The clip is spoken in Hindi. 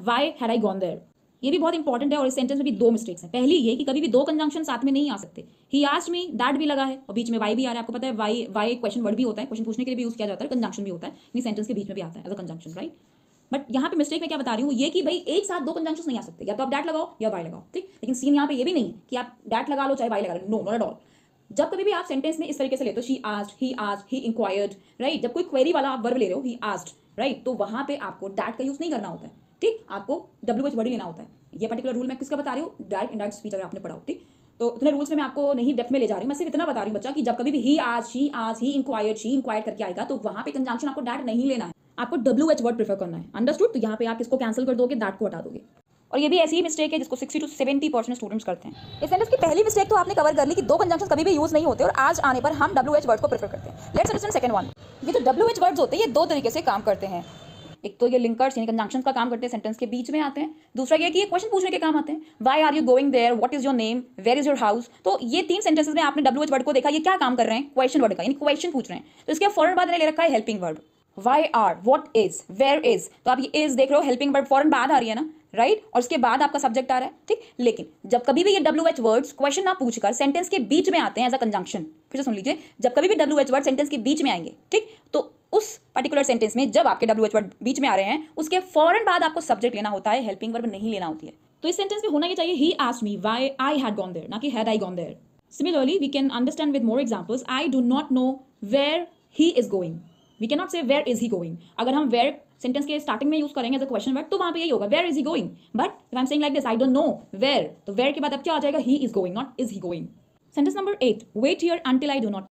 Y had I gone there, ये भी बहुत इंपॉर्टेंट है और इस सेंटेंस में भी दो मिस्टेक्स हैं। पहली ये कि कभी भी दो कंजंक्शन साथ में नहीं आ सकते। ही आस्क्ड मी, दैट भी लगा है और बीच में वाई भी आ रहा है। आपको पता है वाई क्वेश्चन वर्ड भी होता है, क्वेश्चन पूछने के लिए भी यूज किया जाता है, कंजंक्शन भी होता है, यानी सेंटेंस के बीच में भी आता है as a conjunction, right. But यहाँ पे मिस्टेक मैं क्या बता रही हूँ, ये कि भाई एक साथ दो कंजंक्शंस नहीं आ सकते, या तो आप दैट लगाओ या वाई लगाओ, ठीक। लेकिन सीन यहाँ पे ये भी नहीं कि आप दैट लगा लो चाहे वाई लगा लो, नो नॉट एट ऑल। जब कभी भी आप सेंटेंस में इस तरीके से लेते हो, she asked, he inquired, right, जब कोई क्वेरी वाला आप वर्ब ले रहे हो, ही आस्क्ड, राइट, तो वहां पे आपको दैट का यूज नहीं करना होता है, ठीक। आपको WH वर्ड ही लेना होता है। ये पर्टिकुलर रूल मैं किसका बता रही हूँ, डायरेक्ट इनडायरेक्ट स्पीच अगर आपने पढ़ा हो, ठीक। तो इतने रूल्स में मैं आपको नहीं डेप्थ में ले जा रही हूँ, मैं सिर्फ इतना बता रही हूँ बच्चा कि जब कभी भी he asked, she asked, he inquired, she inquired करके आएगा तो वहां पे कंजंक्शन आपको दैट नहीं लेना है, आपको WH वर्ड प्रेफर करना है, अंडरस्टूड। तो यहाँ पे आप इसको कैंसिल कर दोगे, दैट को हटा दोगे। और ये भी ऐसी ही मिस्टेक है जिसको 60 to 70% स्टूडेंट्स करते हैं। इस सेंटेंस की पहली मिस्टेक तो आपने कवर कर ली कि दो कंजंक्शन कभी भी यूज नहीं होते और आज आने पर हम WH वर्ड को प्रेफर करते हैं। Let's understand second one. ये जो WH वर्ड्स होते हैं ये दो तरीके से काम करते हैं। एक तो ये लिंकर्स यानी कंजंक्शन का काम करते हैं, सेंटेंस के बीच में आते हैं। दूसरा ये कि ये क्वेश्चन पूछने के काम आते हैं, why are you going there, what is your name, where is your house. तो ये तीन सेंटेंसेस में आपने WH वर्ड को देखा, ये क्या काम कर रहे हैं, क्वेश्चन वर्ड का, यानी क्वेश्चन पूछ रहे हैं। तो इसके फौरन बाद ले रखा है helping verb, why are, what is, where is. तो आप ये इज देख रहे हो, हेल्पिंग वर्ब फौरन बाद आ रही है ना, राइट, और उसके बाद आपका सब्जेक्ट आ रहा है, ठीक। लेकिन जब कभी भी ये WH वर्ड्स क्वेश्चन ना पूछकर सेंटेंस के बीच में आते हैं एज अ कंजंक्शन, फिर से सुन लीजिए, जब कभी भी WH वर्ड सेंटेंस के बीच में आएंगे, ठीक, तो उस पर्टिकुलर सेंटेंस में जब आपके WH वर्ड बीच में आ रहे हैं उसके फौरन बाद आपको सब्जेक्ट लेना होता है, हेल्पिंग वर्ब नहीं लेना होती है। तो इस सेंटेंस में होना ये चाहिए, he asked me why I had gone there, ना कि had I gone there. Similarly, we can understand with more examples. I do not know where he is going. We cannot say where is he going. अगर हम where सेंटेंस के स्टार्टिंग में यूज करेंगे एज अ क्वेश्चन वर्ड तो वहां पे यही होगा, where is he going. But if I'm saying like this, I don't know where, तो where के बाद अब क्या आ जाएगा, he is going, not is he going. Sentence number 8. Wait here until I do not